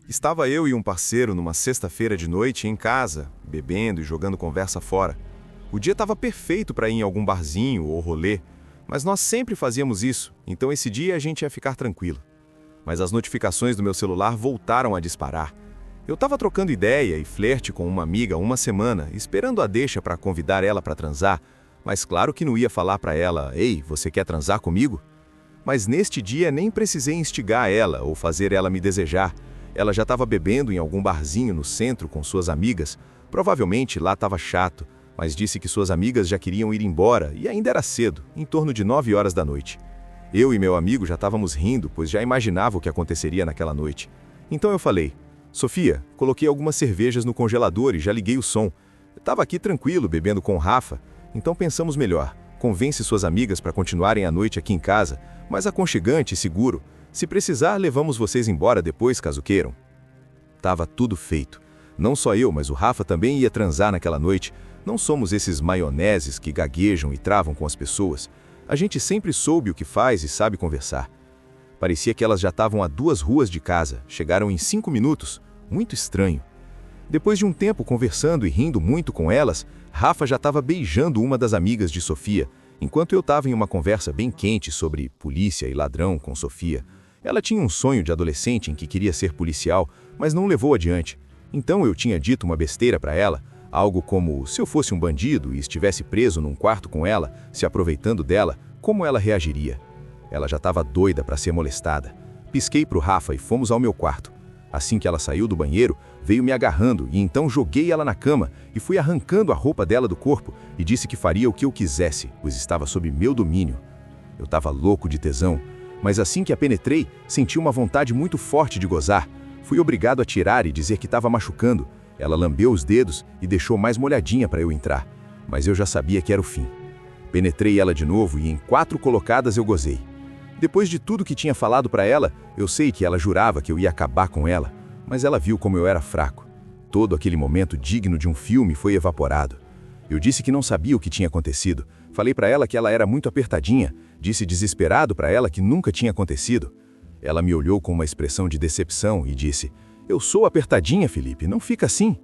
Estava eu e um parceiro numa sexta-feira de noite em casa, bebendo e jogando conversa fora. O dia estava perfeito para ir em algum barzinho ou rolê, mas nós sempre fazíamos isso, então esse dia a gente ia ficar tranquilo. Mas as notificações do meu celular voltaram a disparar. Eu estava trocando ideia e flerte com uma amiga há uma semana, esperando a deixa para convidar ela para transar, mas claro que não ia falar para ela: "Ei, você quer transar comigo?" Mas neste dia nem precisei instigar ela ou fazer ela me desejar. Ela já estava bebendo em algum barzinho no centro com suas amigas. Provavelmente lá estava chato, mas disse que suas amigas já queriam ir embora e ainda era cedo, em torno de 9 horas da noite. Eu e meu amigo já estávamos rindo, pois já imaginava o que aconteceria naquela noite. Então eu falei: "Sofia, coloquei algumas cervejas no congelador e já liguei o som. Estava aqui tranquilo, bebendo com o Rafa, então pensamos melhor. Convence suas amigas para continuarem a noite aqui em casa, mas aconchegante e seguro. Se precisar, levamos vocês embora depois, caso queiram." Tava tudo feito. Não só eu, mas o Rafa também ia transar naquela noite. Não somos esses maioneses que gaguejam e travam com as pessoas. A gente sempre soube o que faz e sabe conversar. Parecia que elas já estavam a 2 ruas de casa. Chegaram em 5 minutos. Muito estranho. Depois de um tempo conversando e rindo muito com elas, Rafa já estava beijando uma das amigas de Sofia, enquanto eu estava em uma conversa bem quente sobre polícia e ladrão com Sofia. Ela tinha um sonho de adolescente em que queria ser policial, mas não levou adiante. Então eu tinha dito uma besteira para ela, algo como: se eu fosse um bandido e estivesse preso num quarto com ela, se aproveitando dela, como ela reagiria? Ela já estava doida para ser molestada. Pisquei para o Rafa e fomos ao meu quarto. Assim que ela saiu do banheiro, veio me agarrando e então joguei ela na cama e fui arrancando a roupa dela do corpo e disse que faria o que eu quisesse, pois estava sob meu domínio. Eu estava louco de tesão, mas assim que a penetrei, senti uma vontade muito forte de gozar. Fui obrigado a tirar e dizer que estava machucando. Ela lambeu os dedos e deixou mais molhadinha para eu entrar, mas eu já sabia que era o fim. Penetrei ela de novo e em 4 colocadas eu gozei. Depois de tudo que tinha falado para ela, eu sei que ela jurava que eu ia acabar com ela, mas ela viu como eu era fraco. Todo aquele momento digno de um filme foi evaporado. Eu disse que não sabia o que tinha acontecido. Falei para ela que ela era muito apertadinha. Disse desesperado para ela que nunca tinha acontecido. Ela me olhou com uma expressão de decepção e disse: "Eu sou apertadinha, Felipe, não fica assim."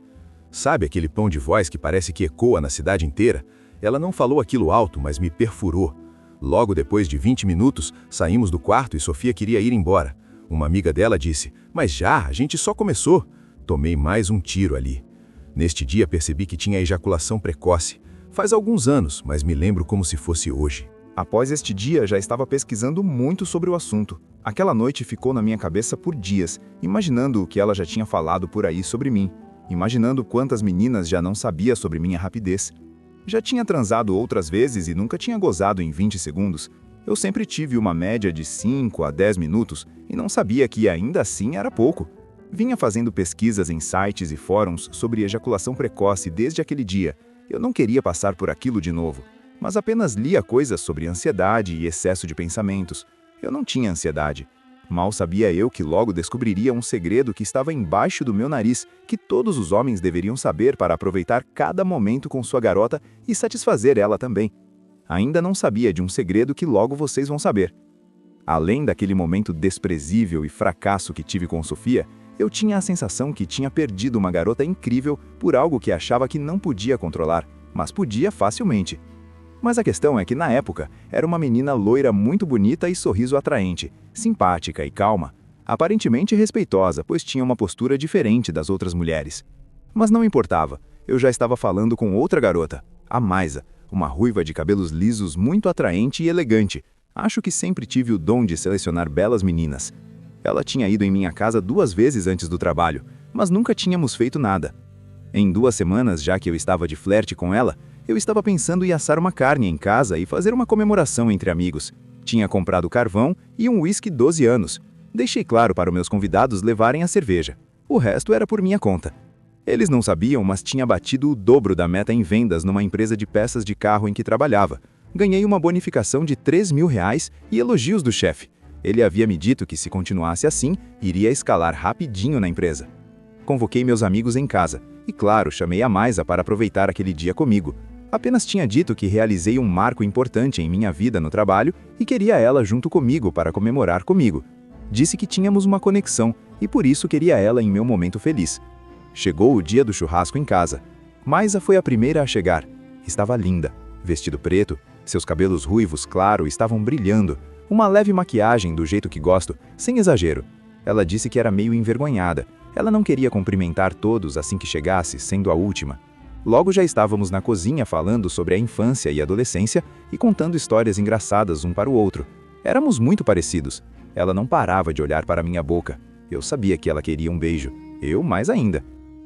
Sabe aquele tom de voz que parece que ecoa na cidade inteira? Ela não falou aquilo alto, mas me perfurou. Logo depois de 20 minutos, saímos do quarto e Sofia queria ir embora. Uma amiga dela disse: "Mas já, a gente só começou." Tomei mais um tiro ali. Neste dia percebi que tinha ejaculação precoce. Faz alguns anos, mas me lembro como se fosse hoje. Após este dia, já estava pesquisando muito sobre o assunto. Aquela noite ficou na minha cabeça por dias, imaginando o que ela já tinha falado por aí sobre mim, imaginando quantas meninas já não sabia sobre minha rapidez. Já tinha transado outras vezes e nunca tinha gozado em 20 segundos. Eu sempre tive uma média de 5 a 10 minutos e não sabia que ainda assim era pouco. Vinha fazendo pesquisas em sites e fóruns sobre ejaculação precoce desde aquele dia. Eu não queria passar por aquilo de novo, mas apenas lia coisas sobre ansiedade e excesso de pensamentos. Eu não tinha ansiedade. Mal sabia eu que logo descobriria um segredo que estava embaixo do meu nariz, que todos os homens deveriam saber para aproveitar cada momento com sua garota e satisfazer ela também. Ainda não sabia de um segredo que logo vocês vão saber. Além daquele momento desprezível e fracasso que tive com Sofia, eu tinha a sensação que tinha perdido uma garota incrível por algo que achava que não podia controlar, mas podia facilmente. Mas a questão é que, na época, era uma menina loira muito bonita e sorriso atraente, simpática e calma, aparentemente respeitosa, pois tinha uma postura diferente das outras mulheres. Mas não importava, eu já estava falando com outra garota, a Maisa, uma ruiva de cabelos lisos muito atraente e elegante. Acho que sempre tive o dom de selecionar belas meninas. Ela tinha ido em minha casa 2 vezes antes do trabalho, mas nunca tínhamos feito nada. Em 2 semanas, já que eu estava de flerte com ela, eu estava pensando em assar uma carne em casa e fazer uma comemoração entre amigos. Tinha comprado carvão e um uísque 12 anos. Deixei claro para os meus convidados levarem a cerveja. O resto era por minha conta. Eles não sabiam, mas tinha batido o dobro da meta em vendas numa empresa de peças de carro em que trabalhava. Ganhei uma bonificação de R$ 3.000 e elogios do chefe. Ele havia me dito que, se continuasse assim, iria escalar rapidinho na empresa. Convoquei meus amigos em casa e, claro, chamei a Maisa para aproveitar aquele dia comigo. Apenas tinha dito que realizei um marco importante em minha vida no trabalho e queria ela junto comigo para comemorar comigo. Disse que tínhamos uma conexão e por isso queria ela em meu momento feliz. Chegou o dia do churrasco em casa. Maisa foi a primeira a chegar. Estava linda, vestido preto, seus cabelos ruivos claro estavam brilhando, uma leve maquiagem do jeito que gosto, sem exagero. Ela disse que era meio envergonhada. Ela não queria cumprimentar todos assim que chegasse, sendo a última. Logo já estávamos na cozinha falando sobre a infância e adolescência e contando histórias engraçadas um para o outro. Éramos muito parecidos. Ela não parava de olhar para minha boca. Eu sabia que ela queria um beijo. Eu mais ainda.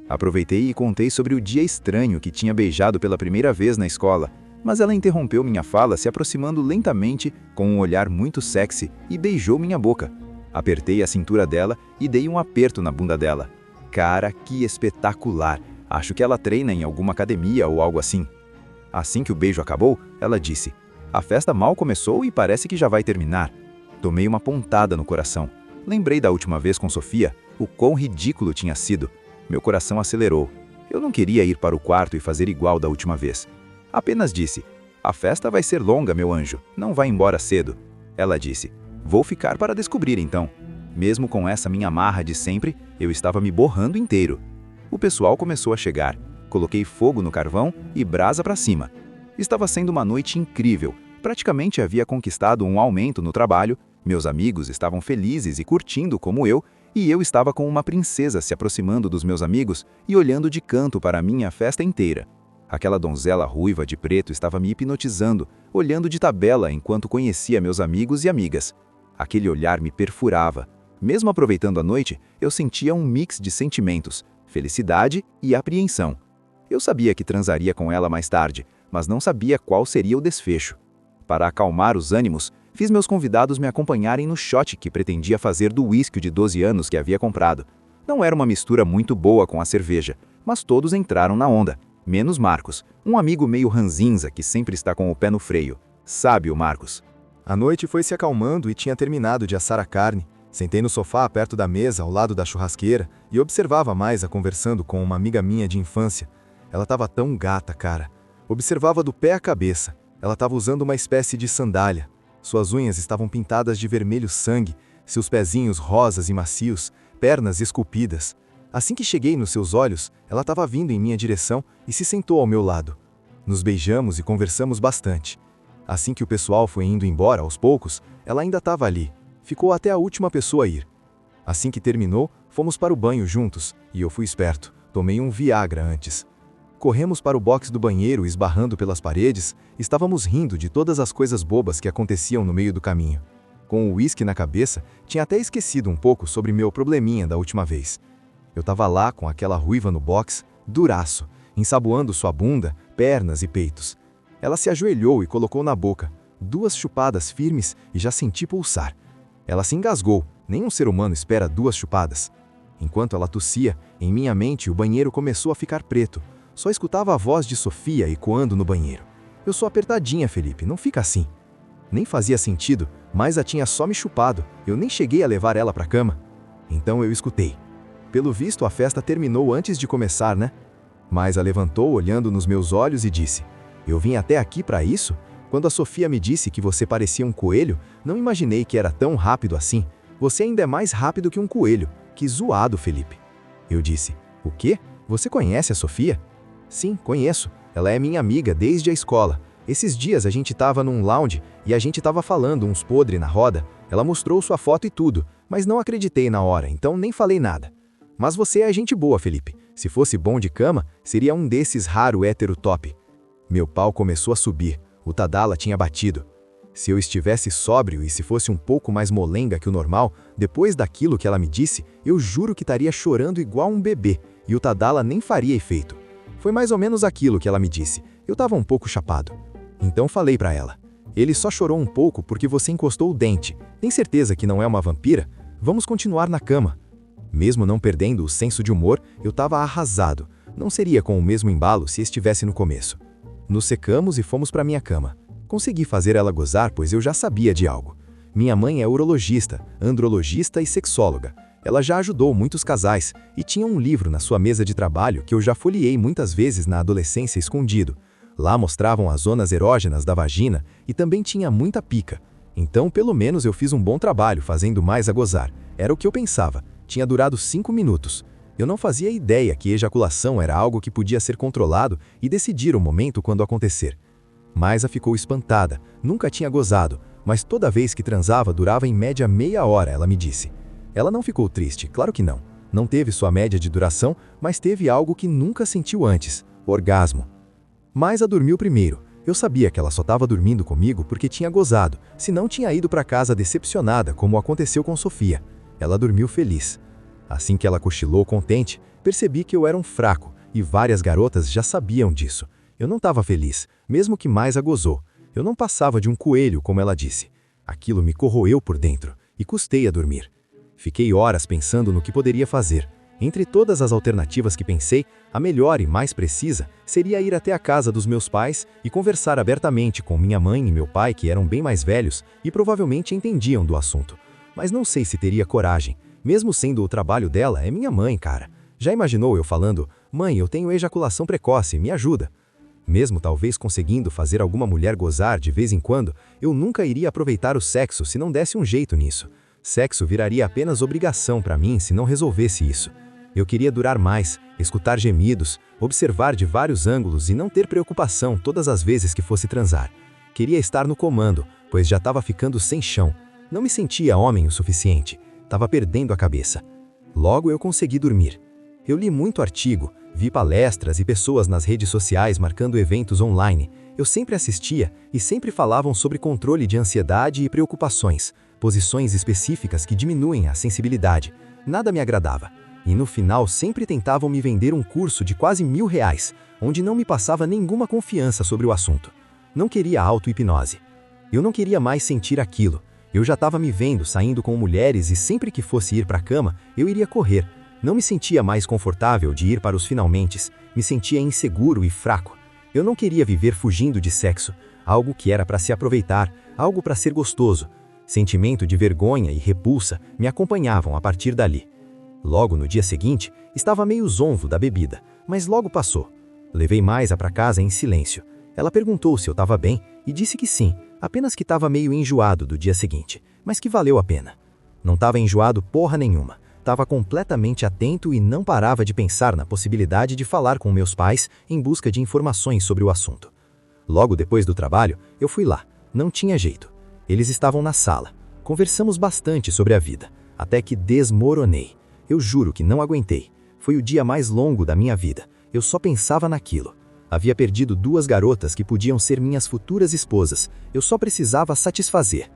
Aproveitei e contei sobre o dia estranho que tinha beijado pela primeira vez na escola, mas ela interrompeu minha fala se aproximando lentamente com um olhar muito sexy e beijou minha boca. Apertei a cintura dela e dei um aperto na bunda dela. Cara, que espetacular! Acho que ela treina em alguma academia ou algo assim. Assim que o beijo acabou, ela disse: "A festa mal começou e parece que já vai terminar." Tomei uma pontada no coração. Lembrei da última vez com Sofia, o quão ridículo tinha sido. Meu coração acelerou. Eu não queria ir para o quarto e fazer igual da última vez. Apenas disse: "A festa vai ser longa, meu anjo. Não vá embora cedo." Ela disse: "Vou ficar para descobrir então." Mesmo com essa minha marra de sempre, eu estava me borrando inteiro. O pessoal começou a chegar. Coloquei fogo no carvão e brasa para cima. Estava sendo uma noite incrível. Praticamente havia conquistado um aumento no trabalho, meus amigos estavam felizes e curtindo como eu, e eu estava com uma princesa se aproximando dos meus amigos e olhando de canto para a minha festa inteira. Aquela donzela ruiva de preto estava me hipnotizando, olhando de tabela enquanto conhecia meus amigos e amigas. Aquele olhar me perfurava. Mesmo aproveitando a noite, eu sentia um mix de sentimentos, felicidade e apreensão. Eu sabia que transaria com ela mais tarde, mas não sabia qual seria o desfecho. Para acalmar os ânimos, fiz meus convidados me acompanharem no shot que pretendia fazer do uísque de 12 anos que havia comprado. Não era uma mistura muito boa com a cerveja, mas todos entraram na onda, menos Marcos, um amigo meio ranzinza que sempre está com o pé no freio. Sabe o Marcos. A noite foi se acalmando e tinha terminado de assar a carne. Sentei no sofá perto da mesa, ao lado da churrasqueira, e observava Maisa conversando com uma amiga minha de infância. Ela estava tão gata, cara. Observava do pé à cabeça. Ela estava usando uma espécie de sandália. Suas unhas estavam pintadas de vermelho sangue, seus pezinhos rosas e macios, pernas esculpidas. Assim que cheguei nos seus olhos, ela estava vindo em minha direção e se sentou ao meu lado. Nos beijamos e conversamos bastante. Assim que o pessoal foi indo embora aos poucos, ela ainda estava ali. Ficou até a última pessoa a ir. Assim que terminou, fomos para o banho juntos, e eu fui esperto, tomei um Viagra antes. Corremos para o box do banheiro esbarrando pelas paredes, estávamos rindo de todas as coisas bobas que aconteciam no meio do caminho. Com o uísque na cabeça, tinha até esquecido um pouco sobre meu probleminha da última vez. Eu estava lá com aquela ruiva no box, duraço, ensaboando sua bunda, pernas e peitos. Ela se ajoelhou e colocou na boca, 2 chupadas firmes e já senti pulsar. Ela se engasgou, nenhum ser humano espera 2 chupadas. Enquanto ela tossia, em minha mente o banheiro começou a ficar preto. Só escutava a voz de Sofia ecoando no banheiro. "Eu sou apertadinha, Felipe, não fica assim." Nem fazia sentido, mas a tinha só me chupado, eu nem cheguei a levar ela para a cama. Então eu escutei. "Pelo visto a festa terminou antes de começar, né?" Maisa levantou olhando nos meus olhos e disse: "Eu vim até aqui para isso? Quando a Sofia me disse que você parecia um coelho, não imaginei que era tão rápido assim. Você ainda é mais rápido que um coelho. Que zoado, Felipe." Eu disse: "O quê? Você conhece a Sofia?" "Sim, conheço. Ela é minha amiga desde a escola. Esses dias a gente estava num lounge e a gente estava falando uns podre na roda. Ela mostrou sua foto e tudo, mas não acreditei na hora, então nem falei nada. Mas você é gente boa, Felipe. Se fosse bom de cama, seria um desses raro hétero top." Meu pau começou a subir. O Tadala tinha batido. Se eu estivesse sóbrio e se fosse um pouco mais molenga que o normal, depois daquilo que ela me disse, eu juro que estaria chorando igual um bebê, e o Tadala nem faria efeito. Foi mais ou menos aquilo que ela me disse. Eu estava um pouco chapado. Então falei pra ela: "Ele só chorou um pouco porque você encostou o dente. Tem certeza que não é uma vampira? Vamos continuar na cama." Mesmo não perdendo o senso de humor, eu estava arrasado. Não seria com o mesmo embalo se estivesse no começo. Nos secamos e fomos para minha cama. Consegui fazer ela gozar, pois eu já sabia de algo. Minha mãe é urologista, andrologista e sexóloga. Ela já ajudou muitos casais e tinha um livro na sua mesa de trabalho que eu já folheei muitas vezes na adolescência escondido. Lá mostravam as zonas erógenas da vagina e também tinha muita pica. Então, pelo menos eu fiz um bom trabalho fazendo mais a gozar. Era o que eu pensava. Tinha durado 5 minutos. Eu não fazia ideia que ejaculação era algo que podia ser controlado e decidir o momento quando acontecer. Maisa ficou espantada, nunca tinha gozado, mas toda vez que transava durava em média meia hora, ela me disse. Ela não ficou triste, claro que não. Não teve sua média de duração, mas teve algo que nunca sentiu antes, orgasmo. Maisa dormiu primeiro. Eu sabia que ela só estava dormindo comigo porque tinha gozado, senão tinha ido para casa decepcionada, como aconteceu com Sofia. Ela dormiu feliz. Assim que ela cochilou contente, percebi que eu era um fraco, e várias garotas já sabiam disso. Eu não estava feliz, mesmo que Maisa gozou. Eu não passava de um coelho, como ela disse. Aquilo me corroeu por dentro, e custei a dormir. Fiquei horas pensando no que poderia fazer. Entre todas as alternativas que pensei, a melhor e mais precisa seria ir até a casa dos meus pais e conversar abertamente com minha mãe e meu pai, que eram bem mais velhos e provavelmente entendiam do assunto. Mas não sei se teria coragem. Mesmo sendo o trabalho dela, é minha mãe, cara. Já imaginou eu falando, mãe, eu tenho ejaculação precoce, me ajuda? Mesmo talvez conseguindo fazer alguma mulher gozar de vez em quando, eu nunca iria aproveitar o sexo se não desse um jeito nisso. Sexo viraria apenas obrigação para mim se não resolvesse isso. Eu queria durar mais, escutar gemidos, observar de vários ângulos e não ter preocupação todas as vezes que fosse transar. Queria estar no comando, pois já estava ficando sem chão. Não me sentia homem o suficiente. Estava perdendo a cabeça. Logo eu consegui dormir. Eu li muito artigo, vi palestras e pessoas nas redes sociais marcando eventos online. Eu sempre assistia e sempre falavam sobre controle de ansiedade e preocupações, posições específicas que diminuem a sensibilidade. Nada me agradava. E no final sempre tentavam me vender um curso de quase R$1.000, onde não me passava nenhuma confiança sobre o assunto. Não queria auto-hipnose. Eu não queria mais sentir aquilo. Eu já estava me vendo saindo com mulheres e sempre que fosse ir para a cama, eu iria correr. Não me sentia mais confortável de ir para os finalmentes. Me sentia inseguro e fraco. Eu não queria viver fugindo de sexo, algo que era para se aproveitar, algo para ser gostoso. Sentimento de vergonha e repulsa me acompanhavam a partir dali. Logo no dia seguinte, estava meio zonzo da bebida, mas logo passou. Levei Maisa para casa em silêncio. Ela perguntou se eu estava bem e disse que sim, apenas que estava meio enjoado do dia seguinte, mas que valeu a pena. Não estava enjoado porra nenhuma. Estava completamente atento e não parava de pensar na possibilidade de falar com meus pais em busca de informações sobre o assunto. Logo depois do trabalho, eu fui lá. Não tinha jeito. Eles estavam na sala. Conversamos bastante sobre a vida, até que desmoronei. Eu juro que não aguentei. Foi o dia mais longo da minha vida. Eu só pensava naquilo. Havia perdido 2 garotas que podiam ser minhas futuras esposas. Eu só precisava satisfazer.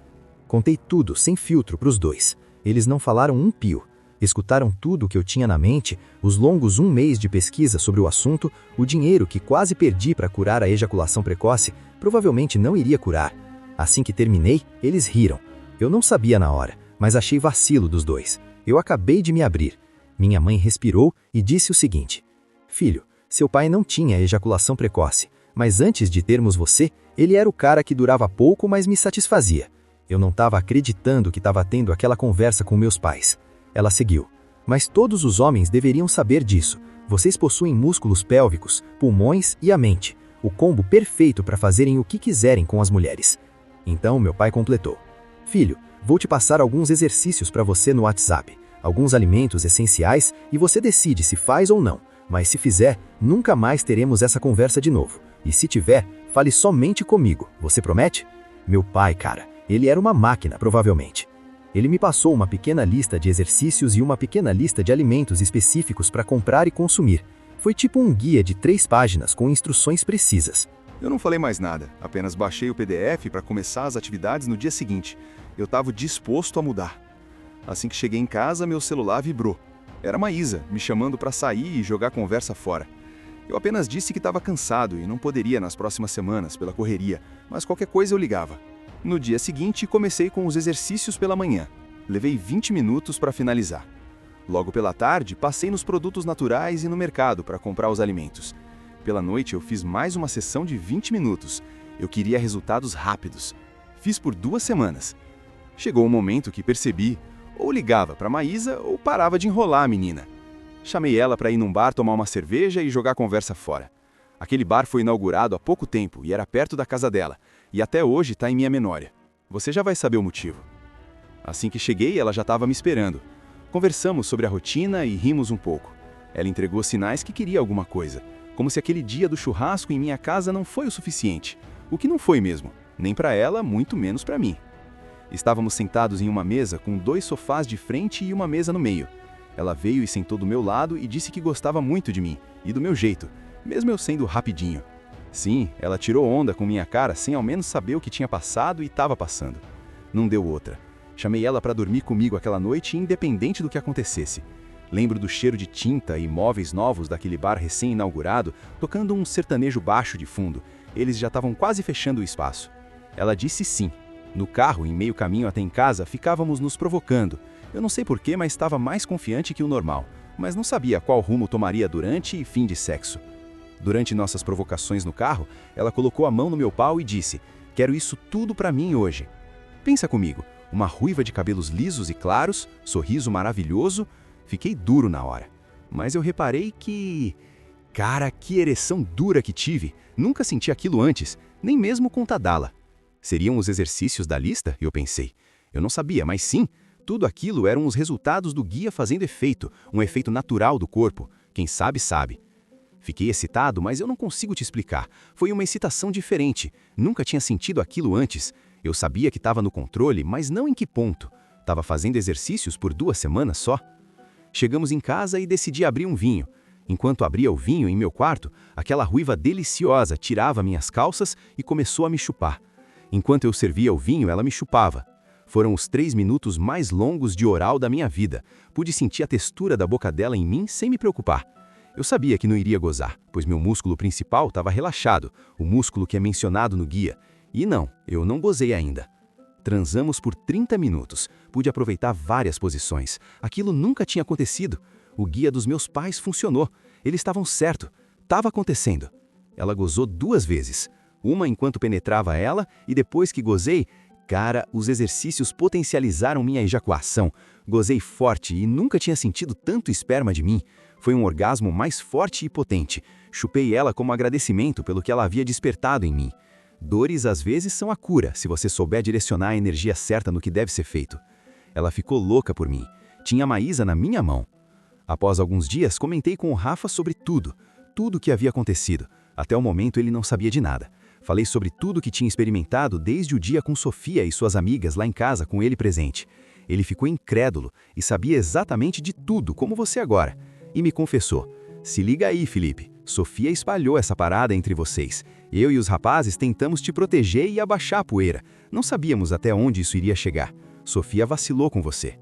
Contei tudo, sem filtro, para os 2. Eles não falaram um pio. Escutaram tudo o que eu tinha na mente, os longos 1 mês de pesquisa sobre o assunto, o dinheiro que quase perdi para curar a ejaculação precoce, provavelmente não iria curar. Assim que terminei, eles riram. Eu não sabia na hora, mas achei vacilo dos 2. Eu acabei de me abrir. Minha mãe respirou e disse o seguinte: filho, seu pai não tinha ejaculação precoce, mas antes de termos você, ele era o cara que durava pouco, mas me satisfazia. Eu não estava acreditando que estava tendo aquela conversa com meus pais. Ela seguiu. Mas todos os homens deveriam saber disso. Vocês possuem músculos pélvicos, pulmões e a mente. O combo perfeito para fazerem o que quiserem com as mulheres. Então meu pai completou: filho, vou te passar alguns exercícios para você no WhatsApp. Alguns alimentos essenciais e você decide se faz ou não. Mas se fizer, nunca mais teremos essa conversa de novo. E se tiver, fale somente comigo. Você promete? Meu pai, cara, ele era uma máquina, provavelmente. Ele me passou uma pequena lista de exercícios e uma pequena lista de alimentos específicos para comprar e consumir. Foi tipo um guia de 3 páginas com instruções precisas. Eu não falei mais nada, apenas baixei o PDF para começar as atividades no dia seguinte. Eu estava disposto a mudar. Assim que cheguei em casa, meu celular vibrou. Era Maisa, me chamando para sair e jogar conversa fora. Eu apenas disse que estava cansado e não poderia nas próximas semanas pela correria, mas qualquer coisa eu ligava. No dia seguinte, comecei com os exercícios pela manhã. Levei 20 minutos para finalizar. Logo pela tarde, passei nos produtos naturais e no mercado para comprar os alimentos. Pela noite, eu fiz mais uma sessão de 20 minutos. Eu queria resultados rápidos. Fiz por 2 semanas. Chegou um momento que percebi, ou ligava para Maisa ou parava de enrolar a menina. Chamei ela para ir num bar tomar uma cerveja e jogar conversa fora. Aquele bar foi inaugurado há pouco tempo e era perto da casa dela, e até hoje está em minha memória. Você já vai saber o motivo. Assim que cheguei, ela já estava me esperando. Conversamos sobre a rotina e rimos um pouco. Ela entregou sinais que queria alguma coisa, como se aquele dia do churrasco em minha casa não foi o suficiente. O que não foi mesmo, nem para ela, muito menos para mim. Estávamos sentados em uma mesa com 2 sofás de frente e uma mesa no meio. Ela veio e sentou do meu lado e disse que gostava muito de mim, e do meu jeito, mesmo eu sendo rapidinho. Sim, ela tirou onda com minha cara sem ao menos saber o que tinha passado e estava passando. Não deu outra. Chamei ela para dormir comigo aquela noite, independente do que acontecesse. Lembro do cheiro de tinta e móveis novos daquele bar recém-inaugurado, tocando um sertanejo baixo de fundo. Eles já estavam quase fechando o espaço. Ela disse sim. No carro, em meio caminho até em casa, ficávamos nos provocando. Eu não sei porquê, mas estava mais confiante que o normal, mas não sabia qual rumo tomaria durante e fim de sexo. Durante nossas provocações no carro, ela colocou a mão no meu pau e disse: "Quero isso tudo pra mim hoje." Pensa comigo, uma ruiva de cabelos lisos e claros, sorriso maravilhoso. Fiquei duro na hora. Mas eu reparei que... Cara, que ereção dura que tive. Nunca senti aquilo antes, nem mesmo com Tadala. Seriam os exercícios da lista? Eu pensei. Eu não sabia, mas sim, tudo aquilo eram os resultados do guia fazendo efeito, um efeito natural do corpo. Quem sabe, sabe. Fiquei excitado, mas eu não consigo te explicar. Foi uma excitação diferente. Nunca tinha sentido aquilo antes. Eu sabia que estava no controle, mas não em que ponto. Estava fazendo exercícios por 2 semanas só. Chegamos em casa e decidi abrir um vinho. Enquanto abria o vinho em meu quarto, aquela ruiva deliciosa tirava minhas calças e começou a me chupar. Enquanto eu servia o vinho, ela me chupava. Foram os 3 minutos mais longos de oral da minha vida. Pude sentir a textura da boca dela em mim sem me preocupar. Eu sabia que não iria gozar, pois meu músculo principal estava relaxado, o músculo que é mencionado no guia. E não, eu não gozei ainda. Transamos por 30 minutos. Pude aproveitar várias posições. Aquilo nunca tinha acontecido. O guia dos meus pais funcionou. Eles estavam certo. Estava acontecendo. Ela gozou 2 vezes. Uma enquanto penetrava ela e depois que gozei, cara, os exercícios potencializaram minha ejaculação. Gozei forte e nunca tinha sentido tanto esperma de mim. Foi um orgasmo mais forte e potente. Chupei ela como agradecimento pelo que ela havia despertado em mim. Dores às vezes são a cura, se você souber direcionar a energia certa no que deve ser feito. Ela ficou louca por mim. Tinha a Maísa na minha mão. Após alguns dias, comentei com o Rafa sobre tudo o que havia acontecido. Até o momento ele não sabia de nada. Falei sobre tudo que tinha experimentado desde o dia com Sofia e suas amigas lá em casa com ele presente. Ele ficou incrédulo e sabia exatamente de tudo, como você agora. E me confessou: "Se liga aí, Felipe. Sofia espalhou essa parada entre vocês. Eu e os rapazes tentamos te proteger e abaixar a poeira. Não sabíamos até onde isso iria chegar. Sofia vacilou com você."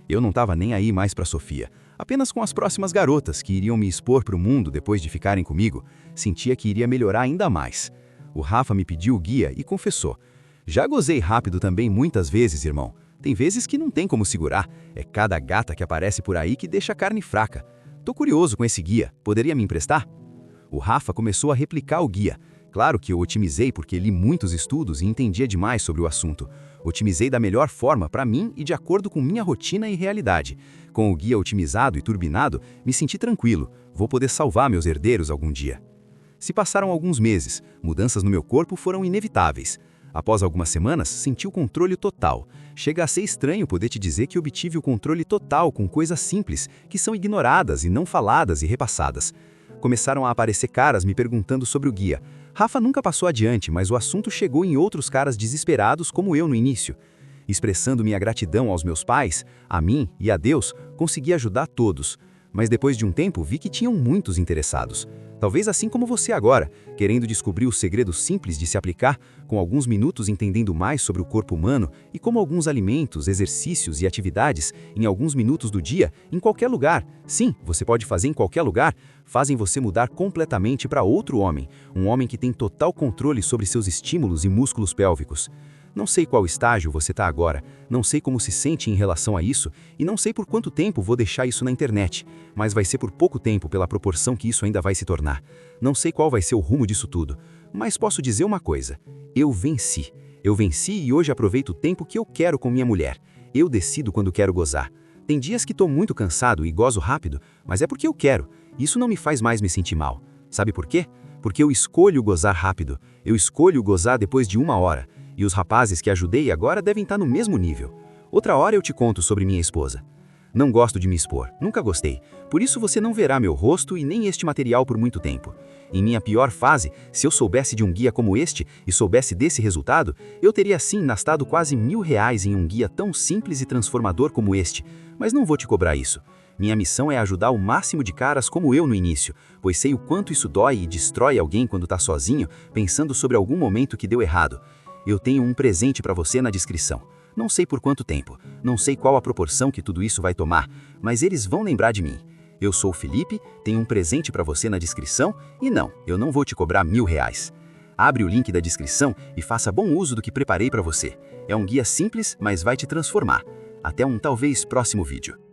Eu não estava nem aí mais para Sofia. Apenas com as próximas garotas que iriam me expor para o mundo depois de ficarem comigo, sentia que iria melhorar ainda mais. O Rafa me pediu o guia e confessou: "Já gozei rápido também muitas vezes, irmão. Tem vezes que não tem como segurar. É cada gata que aparece por aí que deixa a carne fraca. Tô curioso com esse guia. Poderia me emprestar?" O Rafa começou a replicar o guia. Claro que eu otimizei porque li muitos estudos e entendia demais sobre o assunto. Otimizei da melhor forma para mim e de acordo com minha rotina e realidade. Com o guia otimizado e turbinado, me senti tranquilo. Vou poder salvar meus herdeiros algum dia. Se passaram alguns meses, mudanças no meu corpo foram inevitáveis. Após algumas semanas, senti o controle total. Chega a ser estranho poder te dizer que obtive o controle total com coisas simples, que são ignoradas e não faladas e repassadas. Começaram a aparecer caras me perguntando sobre o guia. Rafa nunca passou adiante, mas o assunto chegou em outros caras desesperados como eu no início. Expressando minha gratidão aos meus pais, a mim e a Deus, consegui ajudar todos. Mas depois de um tempo vi que tinham muitos interessados. Talvez assim como você agora, querendo descobrir o segredo simples de se aplicar, com alguns minutos entendendo mais sobre o corpo humano e como alguns alimentos, exercícios e atividades, em alguns minutos do dia, em qualquer lugar, sim, você pode fazer em qualquer lugar, fazem você mudar completamente para outro homem, um homem que tem total controle sobre seus estímulos e músculos pélvicos. Não sei qual estágio você está agora, não sei como se sente em relação a isso e não sei por quanto tempo vou deixar isso na internet, mas vai ser por pouco tempo pela proporção que isso ainda vai se tornar. Não sei qual vai ser o rumo disso tudo, mas posso dizer uma coisa: eu venci. Eu venci e hoje aproveito o tempo que eu quero com minha mulher. Eu decido quando quero gozar. Tem dias que estou muito cansado e gozo rápido, mas é porque eu quero. Isso não me faz mais me sentir mal. Sabe por quê? Porque eu escolho gozar rápido. Eu escolho gozar depois de 1 hora. E os rapazes que ajudei agora devem estar no mesmo nível. Outra hora eu te conto sobre minha esposa. Não gosto de me expor, nunca gostei. Por isso você não verá meu rosto e nem este material por muito tempo. Em minha pior fase, se eu soubesse de um guia como este e soubesse desse resultado, eu teria sim gastado quase R$ 1.000 em um guia tão simples e transformador como este. Mas não vou te cobrar isso. Minha missão é ajudar o máximo de caras como eu no início, pois sei o quanto isso dói e destrói alguém quando tá sozinho, pensando sobre algum momento que deu errado. Eu tenho um presente para você na descrição. Não sei por quanto tempo, não sei qual a proporção que tudo isso vai tomar, mas eles vão lembrar de mim. Eu sou o Felipe, tenho um presente para você na descrição e não, eu não vou te cobrar R$ 1.000. Abre o link da descrição e faça bom uso do que preparei para você. É um guia simples, mas vai te transformar. Até um talvez próximo vídeo.